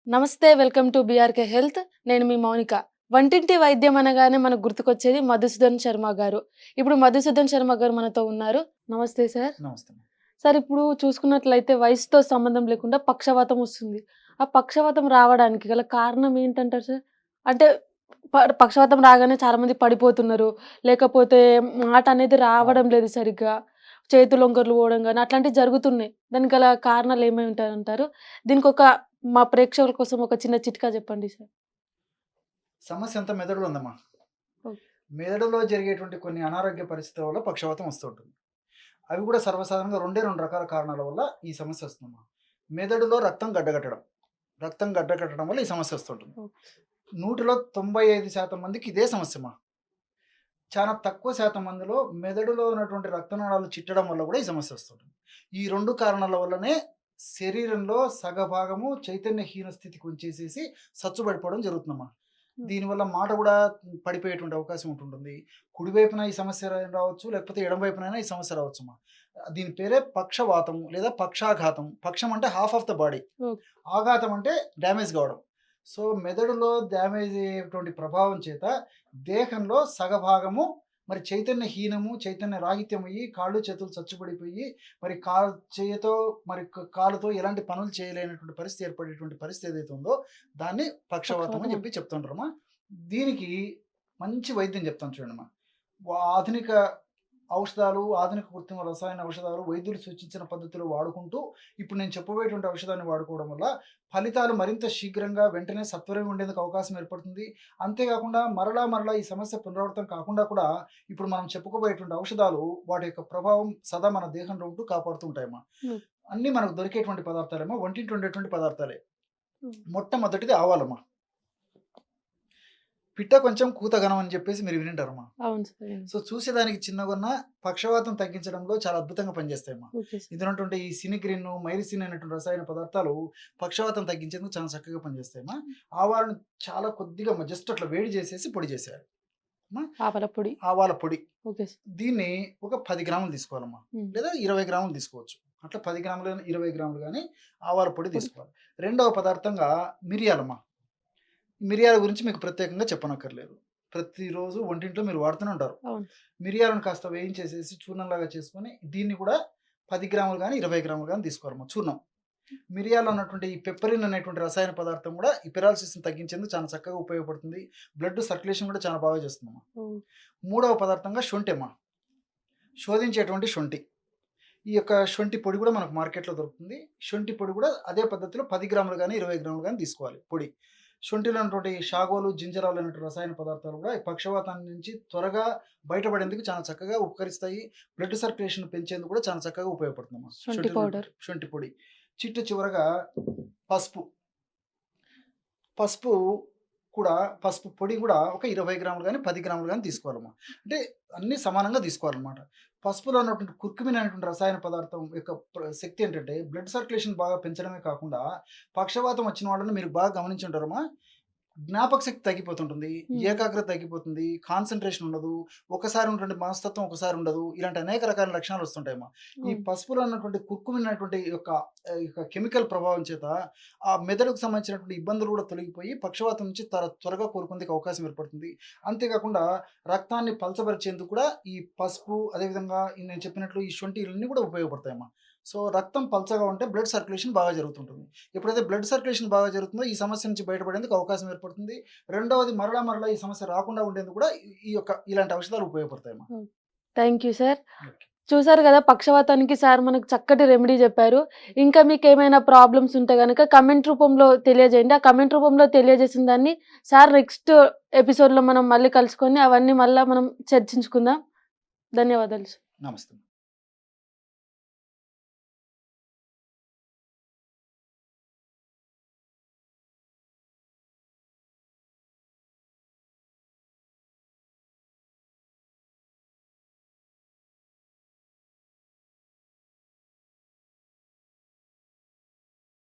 నమస్తే. Welcome to BRK health. నేను మీ మౌనిక. వంటింటి వైద్యం అనగానే మనకు గుర్తుకొచ్చేది మధుసూదన్ శర్మ గారు. ఇప్పుడు మధుసూదన్ శర్మ గారు మనతో ఉన్నారు. నమస్తే సార్. నమస్తే. సార్ ఇప్పుడు చూసుకున్నట్లయితే వయసుతో సంబంధం లేకుండా పక్షవాతం వస్తుంది. ఆ పక్షవాతం రావడానికి గల కారణం ఏంటంటారు సార్? అంటే పక్షవాతం రాగానే చాలామంది పడిపోతున్నారు. లేకపోతే మాట అనేది రావడం అవును. లేదు సరిగ్గా. చేతులు వంకర్లు పోవడం గాని అట్లాంటివి జరుగుతున్నాయి. దానికి గల కారణాలు ఏమై ఉంటాయంటారు? దీనికొక మా ప్రేక్షకుల కోసం ఒక చిన్న చిట్కా చెప్పండి సార్. సమస్య అంతా మెదడులో ఉందమ్మా. ఓకే. మెదడులో జరిగేటువంటి కొన్ని అనారోగ్య పరిస్థితుల వల్ల పక్షవాతం వస్తూ ఉంటుంది. అవి కూడా సర్వసాధారణంగా 2 రకాల కారణాల వల్ల ఈ సమస్య వస్తుందమ్మా. మెదడులో రక్తం గడ్డకట్టడం. రక్తం గడ్డకట్టడం వల్ల ఈ సమస్య వస్తుంటుంది. ఓకే. 100లో 95% మందికి ఇదే సమస్యమ్మా. చాలా తక్కువ శాతం మందిలో మెదడులో ఉన్నటువంటి రక్తనాళాలు చిట్టడం వల్ల కూడా ఈ సమస్య వస్తుంటుంది. ఈ 2 కారణాల వల్లనే శరీరంలో సగభాగము చైతన్యహీన స్థితికి ఉంచేసేసి సచ్చుబడిపోవడం జరుగుతుందమ్మా. హ్మ్. దీనివల్ల మాట కూడా పడిపోయేటువంటి అవకాశం ఉంటుంటుంది. కుడివైపున ఈ సమస్య రావచ్చు, లేకపోతే ఎడమ వైపునైనా ఈ సమస్య రావచ్చమ్మా. దీని పేరే పక్షవాతం లేదా పక్షాఘాతం. పక్షం అంటే half of the body. Okay. ఆఘాతం అంటే డ్యామేజ్ కావడం. సో, మెదడులో డ్యామేజ్ అయ్యేటువంటి ప్రభావం చేత దేహంలో సగభాగము మరి చైతన్యహీనము, చైతన్య రాహిత్యం అయ్యి కాళ్ళు, చేతులు చచ్చుబడిపోయి మరి చేయ్యతో మరి కాలుతో ఎలాంటి పనులు చేయలేనటువంటి పరిస్థితి ఏర్పడేటువంటి పరిస్థితి ఏదైతే ఉందో దాన్ని పక్షవాతం పక్షవాతం అని అంటారు. చెప్పి చెప్తుంటారమ్మా. దీనికి మంచి వైద్యం చెప్తాను చూడండమ్మా. ఆధునిక ఔషధాలు, ఆధునిక కృత్రిమ రసాయన ఔషధాలు వైద్యులు సూచించిన పద్ధతిలో వాడుకుంటూ, ఇప్పుడు నేను చెప్పబోయేటువంటి ఔషధాన్ని వాడుకోవడం వల్ల ఫలితాలు మరింత శీఘ్రంగా, వెంటనే సత్వరం ఉండేందుకు అవకాశం ఏర్పడుతుంది. అంతేకాకుండా మరలా ఈ సమస్య పునరావృతం కాకుండా కూడా ఇప్పుడు మనం చెప్పుకోబోయేటువంటి ఔషధాలు వాటి యొక్క ప్రభావం సదా మన దేహంలో ఉంటూ కాపాడుతూ ఉంటాయమ్మా. హ్మ్. అన్నీ మనకు దొరికేటువంటి పదార్థాలేమో, వంటింటి ఉండేటువంటి పదార్థాలే. హ్మ్. మొట్టమొదటిది ఆవాలమ్మ. పిట్ట కొంచెం కూతఘనం అని చెప్పేసి మీరు వినుంటారమ్మా. అవును సార్. సో, చూసేదానికి చిన్నగున్నా పక్షవాతం తగ్గించడంలో చాలా అద్భుతంగా పనిచేస్తాయమ్మా. Okay sir. ఇందులో ఉన్నటువంటి ఈ సినిగ్రిన్, మైరిసిన్ అనేటువంటి రసాయన పదార్థాలు పక్షవాతం తగ్గించేందుకు చాలా చక్కగా పనిచేస్తాయమ్మా. ఆవాలను చాలా కొద్దిగా జస్ట్ అట్లా వేడి చేసేసి పొడి చేసేయాలి. అమ్మా, ఆవల పొడి. ఆవాల పొడి. Okay sir. దీన్ని ఒక 10 గ్రాములు తీసుకోవాలమ్మా. హ్మ్. లేదా 20 గ్రాములు తీసుకోవచ్చు. అట్లా 10 గ్రాములు గాని, 20 గ్రాములు గాని ఆవాల పొడి పొడి. తీసుకోవాలి. రెండవ పదార్థంగా మిరియాలమ్మా. మిరియాల గురించి మీకు ప్రత్యేకంగా చెప్పనక్కర్లేదు. ప్రతిరోజు వంటింట్లో మీరు వాడుతూనే ఉంటారు. అవును. మిరియాలను కాస్త వేయించేసేసి చూర్ణంలాగా చేసుకొని దీన్ని కూడా 10 గ్రాములు గాని, 20 గ్రాములు గాని తీసుకోవాలమ్మా చూర్ణం. మిరియాలో ఉన్నటువంటి ఈ పెప్పరిన్ అనేటువంటి రసాయన పదార్థం కూడా ఈ పెరాలసిస్‌ని తగ్గించేందుకు చాలా చక్కగా ఉపయోగపడుతుంది. బ్లడ్ సర్క్యులేషన్ కూడా చాలా బాగా చేస్తుందమ్మా. ఓహ్! మూడవ పదార్థంగా శొంఠమ్మా. శోధించేటువంటి శొంఠి. ఈ యొక్క శొంఠి పొడి కూడా మనకు మార్కెట్‌లో దొరుకుతుంది. శొంఠి పొడి కూడా అదే పద్ధతిలో 10 గ్రాములు గాని, 20 గ్రాములు గాని తీసుకోవాలి పొడి. శొంఠిలో ఉన్నటువంటి షాగోలు, జింజరాలు అనేటువంటి రసాయన పదార్థాలు కూడా ఈ పక్షవాతాన్ని నుంచి త్వరగా బయటపడేందుకు చాలా చక్కగా ఉపకరిస్తాయి. బ్లడ్ సర్క్యులేషన్ పెంచేందుకు కూడా చాలా చక్కగా ఉపయోగపడుతుందమ్మా. శొంఠి శొంఠిలో పౌడర్. ఉన్నటువంటి శొంఠి పొడి. చివరగా పసుపు. పసుపు పసుపు పొడి కూడా ఒక 20 గ్రాములు గాని, 10 గ్రాములు గాని తీసుకోవాలమ్మా. అంటే అన్నీ సమానంగా తీసుకోవాలన్నమాట. పసుపులో ఉన్నటువంటి కుర్కుమిన్ అనేటువంటి రసాయన పదార్థం యొక్క శక్తి ఏంటంటే బ్లడ్ సర్క్యులేషన్ బాగా పెంచడమే కాకుండా పక్షవాతం వచ్చిన వాళ్ళని మీరు బాగా గమనించి ఉంటారమ్మా. జ్ఞాపక శక్తి తగ్గిపోతుంటుంది. హ్మ్. ఏకాగ్రత తగ్గిపోతుంది. కాన్సంట్రేషన్ ఉండదు. ఒకసారి ఉన్నటువంటి మనస్తత్వం ఒకసారి ఉండదు. ఇలాంటి అనేక రకాల లక్షణాలు వస్తుంటాయమ్మా. ఈ అవును. పసుపులో ఉన్నటువంటి కుర్కుమిన్ అనేటువంటి యొక్క కెమికల్ ప్రభావం చేత ఆ మెదడుకు సంబంధించినటువంటి ఇబ్బందులు కూడా తొలగిపోయి పక్షవాతం నుంచి త్వరగా కోలుకునేందుకు అవకాశం ఏర్పడుతుంది. అంతేకాకుండా రక్తాన్ని పలచబరిచేందుకు కూడా ఈ పసుపు అదేవిధంగా నేను చెప్పినట్లు ఈ శొంఠి ఇవన్నీ కూడా ఉపయోగపడతాయమ్మా. సో, రక్తం పల్చగా ఉంటే బ్లడ్ సర్క్యులేషన్ బాగా జరుగుతుంటుంది. ఎప్పుడైతే బ్లడ్ సర్క్యులేషన్ బాగా జరుగుతుందో ఈ సమస్య నుంచి బయటపడేందుకు అవకాశం ఏర్పడుతుంది. రెండవది మరలా ఈ సమస్య రాకుండా ఉండేందుకు కూడా ఇలాంటి ఔషధాలు ఉపయోగపడతాయమ్మా. హ్మ్. Thank you sir. ఓకే. చూసారు గదా! పక్షవాతానికి సార్ మనకు చక్కటి రెమెడీ జెప్పారు. ఇంకా మీకేమైనా ప్రాబ్లమ్స్ ఉంటే గనక కామెంట్ రూపంలో తెలియజేయండి. ఆ కామెంట్ రూపంలో తెలియజేసిన దాన్ని సార్ నెక్స్ట్ ఎపిసోడ్‌లో మనం మళ్ళీ కలుసుకొని అవన్నీ మళ్ళా మనం చర్చించుకుందాం. ధన్యవాదాలు సార్. నమస్తే.